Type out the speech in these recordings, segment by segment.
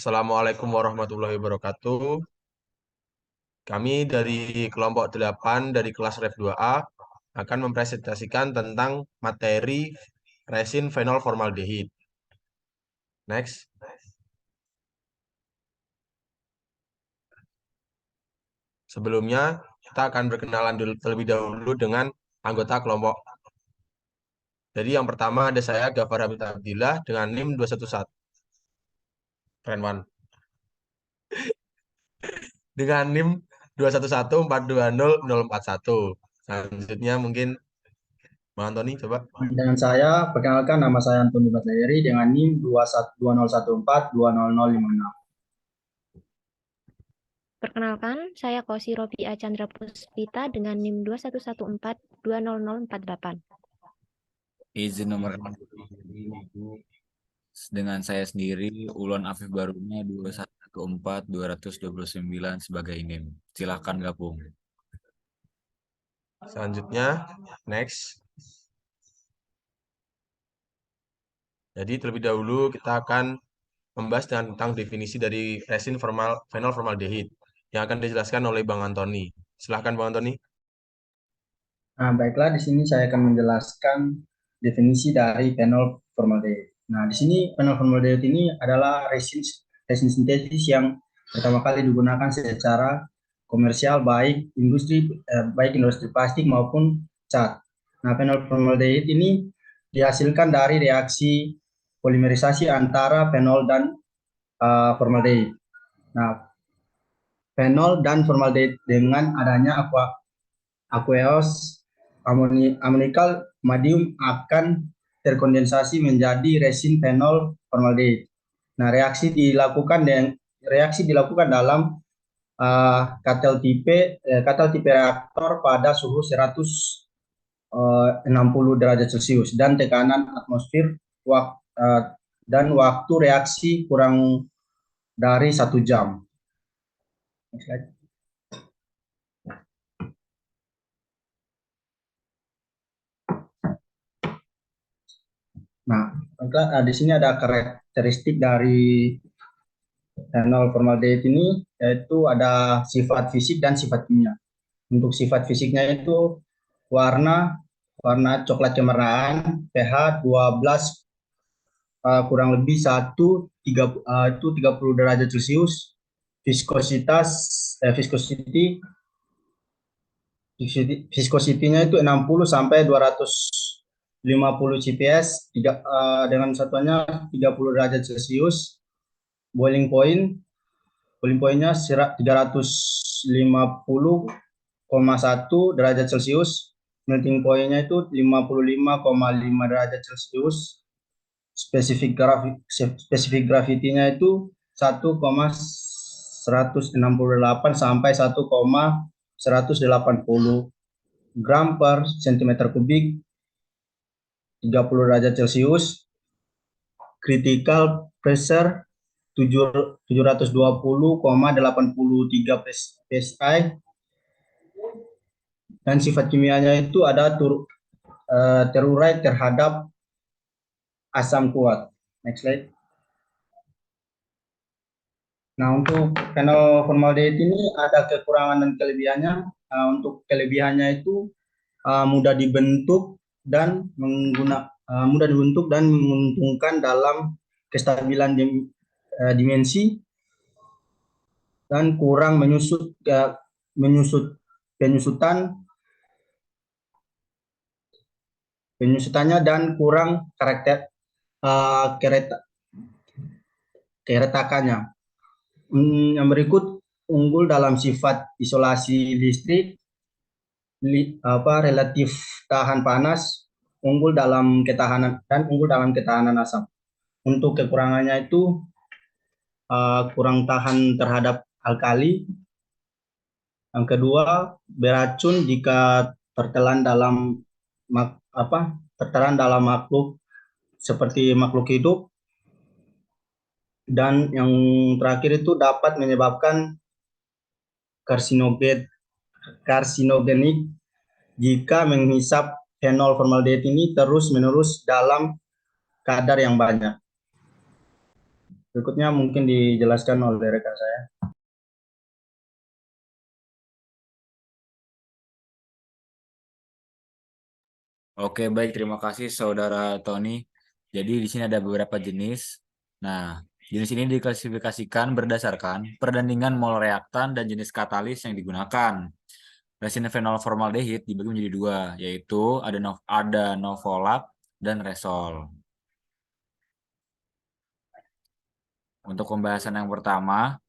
Assalamualaikum warahmatullahi wabarakatuh. Kami dari kelompok 8 dari kelas Rev 2A akan mempresentasikan tentang materi resin fenol formaldehid. Next. Sebelumnya, kita akan berkenalan terlebih dahulu dengan anggota kelompok. Jadi yang pertama ada saya, Gafar Hamid Abdillah, dengan NIM 211. Friend one. Dengan NIM 211420041. Selanjutnya mungkin Bang Antoni, coba. Dengan saya, perkenalkan nama saya Antoni Batlayeri dengan NIM 2014200056. Perkenalkan, saya Kosi Robiah Chandra Puspita dengan NIM 211420048. Izin nomor dengan saya sendiri Ulon Afif Barunya 2114229 sebagai NIM. Silakan gabung. Selanjutnya, next. Jadi terlebih dahulu kita akan membahas tentang definisi dari resin fenol formaldehid yang akan dijelaskan oleh Bang Antoni. Silahkan Bang Antoni. Nah, baiklah, di sini saya akan menjelaskan definisi dari fenol formaldehid. Nah, di sini fenol formaldehid ini adalah resin sintetis yang pertama kali digunakan secara komersial baik industri plastik maupun cat. Nah, fenol formaldehid ini dihasilkan dari reaksi polimerisasi antara fenol dan formaldehid. Nah, fenol dan formaldehid dengan adanya aqueous ammonical madium akan terkondensasi menjadi resin fenol formaldehid. Nah, reaksi dilakukan dalam katal tipe reaktor pada suhu 160 derajat Celcius dan tekanan atmosfer dan waktu reaksi kurang dari 1 jam. Nah, di sini ada karakteristik dari fenol formaldehid ini, yaitu ada sifat fisik dan sifat kimia. Untuk sifat fisiknya itu warna coklat kemerahan, pH 12 kurang lebih 30 derajat Celcius, viskositinya itu 60 sampai 250 CPS dengan satuannya 30 derajat Celcius. Boiling pointnya 350,1 derajat Celcius. Melting pointnya itu 55,5 derajat Celcius. Spesifik gravitinya itu 1,168 sampai 1,180 gram per centimeter kubik, 30 derajat Celcius. Critical pressure 720,83 psi, dan sifat kimianya itu ada terurai terhadap asam kuat. Next slide. Nah, untuk fenol formaldehid ini ada kekurangan dan kelebihannya. Untuk kelebihannya itu mudah dibentuk dan menguntungkan dalam kestabilan dimensi, dan kurang penyusutannya dan kurang keretakannya. Yang berikut unggul dalam sifat isolasi listrik, relatif tahan panas, unggul dalam ketahanan asap. Untuk kekurangannya itu kurang tahan terhadap alkali. Yang kedua, beracun jika tertelan dalam makhluk seperti makhluk hidup. Dan yang terakhir itu dapat menyebabkan karsinogenik jika menghisap fenol formaldehid ini terus-menerus dalam kadar yang banyak. Berikutnya mungkin dijelaskan oleh rekan saya. Oke, baik. Terima kasih, Saudara Tony. Jadi di sini ada beberapa jenis. Nah, jenis ini diklasifikasikan berdasarkan perbandingan mol reaktan dan jenis katalis yang digunakan. Resin fenol formaldehid dibagi menjadi dua, yaitu ada novolak dan resol. Untuk pembahasan yang pertama,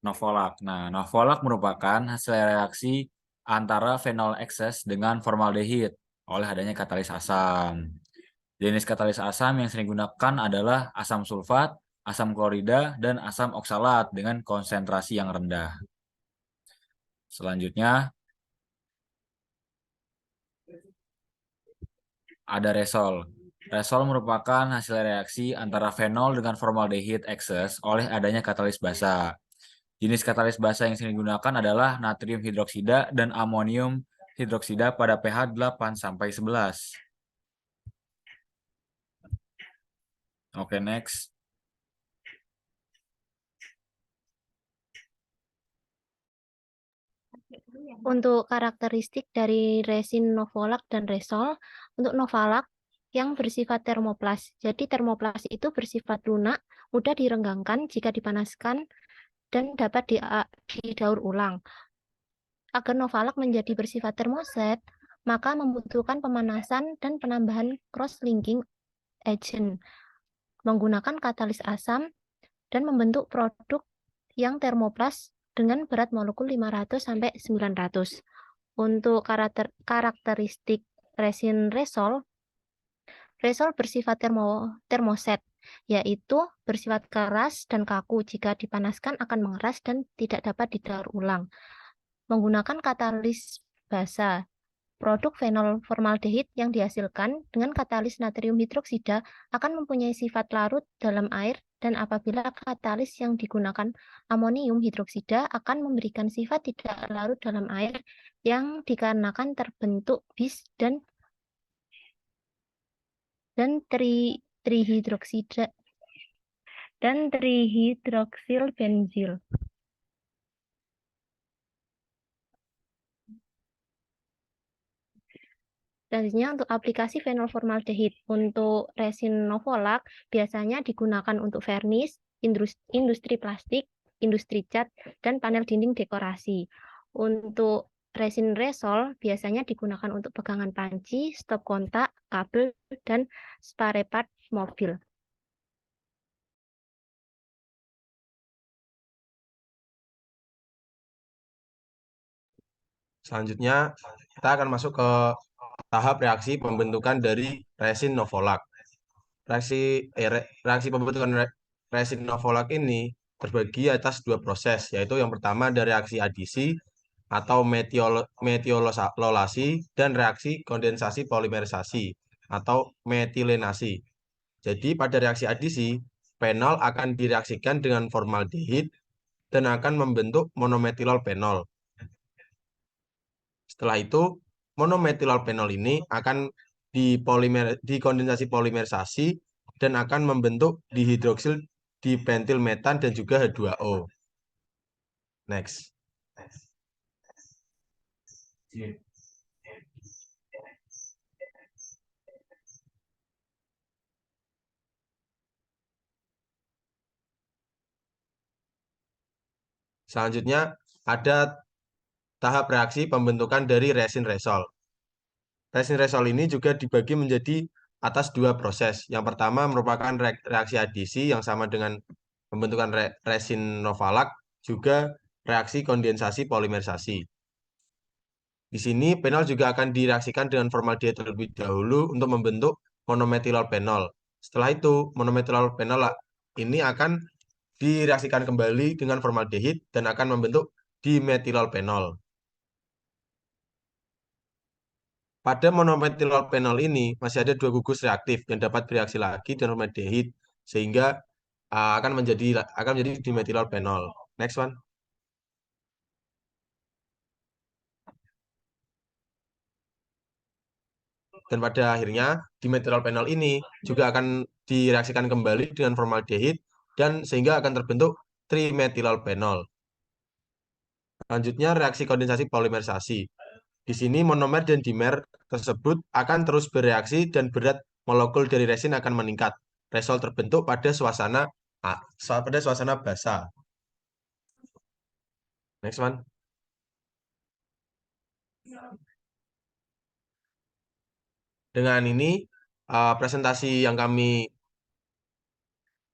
novolak. Nah, novolak merupakan hasil reaksi antara fenol ekses dengan formaldehid oleh adanya katalis asam. Jenis katalis asam yang sering digunakan adalah asam sulfat, asam klorida, dan asam oksalat dengan konsentrasi yang rendah. Selanjutnya, ada resol. Resol merupakan hasil reaksi antara fenol dengan formaldehid ekses oleh adanya katalis basa. Jenis katalis basa yang sering digunakan adalah natrium hidroksida dan amonium hidroksida pada pH 8-11. Oke, next. Untuk karakteristik dari resin novolak dan resol, untuk novolak yang bersifat termoplas. Jadi termoplas itu bersifat lunak, mudah direnggangkan jika dipanaskan, dan dapat didaur ulang. Agar novolak menjadi bersifat termoset, maka membutuhkan pemanasan dan penambahan cross-linking agent menggunakan katalis asam dan membentuk produk yang termoplas dengan berat molekul 500 sampai 900. Untuk karakteristik resin resol, resol bersifat termoset, yaitu bersifat keras dan kaku. Jika dipanaskan akan mengeras dan tidak dapat didaur ulang. Menggunakan katalis basa, produk fenol formaldehid yang dihasilkan dengan katalis natrium hidroksida akan mempunyai sifat larut dalam air, dan apabila katalis yang digunakan amonium hidroksida akan memberikan sifat tidak larut dalam air yang dikarenakan terbentuk bis dan trihidroksida dan trihidroksil benzil. Selanjutnya untuk aplikasi fenol formaldehid. Untuk resin novolak biasanya digunakan untuk vernis, industri plastik, industri cat, dan panel dinding dekorasi. Untuk resin resol biasanya digunakan untuk pegangan panci, stop kontak, kabel, dan spare part mobil. Selanjutnya, kita akan masuk ke tahap reaksi pembentukan dari resin novolak. Reaksi pembentukan resin novolak ini terbagi atas dua proses, yaitu yang pertama ada reaksi adisi atau metiololasi dan reaksi kondensasi polimerisasi atau metilenasi. Jadi pada reaksi adisi, fenol akan direaksikan dengan formaldehid dan akan membentuk monometilol fenol. Setelah itu, monometilol fenol ini akan dikondensasi polimerisasi dan akan membentuk dihidroksil dipentil metan dan juga H2O. Next. Selanjutnya ada tahap reaksi pembentukan dari resin resol. Resin resol ini juga dibagi menjadi atas dua proses. Yang pertama merupakan reaksi adisi yang sama dengan pembentukan resin novolak, juga reaksi kondensasi polimerisasi. Di sini fenol juga akan direaksikan dengan formaldehid terlebih dahulu untuk membentuk monometilol fenol. Setelah itu, monometilol fenol ini akan direaksikan kembali dengan formaldehid dan akan membentuk dimetilol fenol. Pada monometilol fenol ini masih ada dua gugus reaktif yang dapat bereaksi lagi dengan formaldehid sehingga akan menjadi dimetilol fenol. Next one. Dan pada akhirnya dimetilol fenol ini juga akan direaksikan kembali dengan formaldehid dan sehingga akan terbentuk trimetylolpenol. Selanjutnya reaksi kondensasi polimerisasi. Di sini monomer dan dimer tersebut akan terus bereaksi dan berat molekul dari resin akan meningkat. Resol terbentuk pada suasana basah. Next one. Dengan ini presentasi yang kami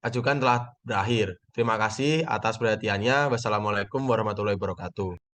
ajukan telah berakhir. Terima kasih atas perhatiannya. Wassalamualaikum warahmatullahi wabarakatuh.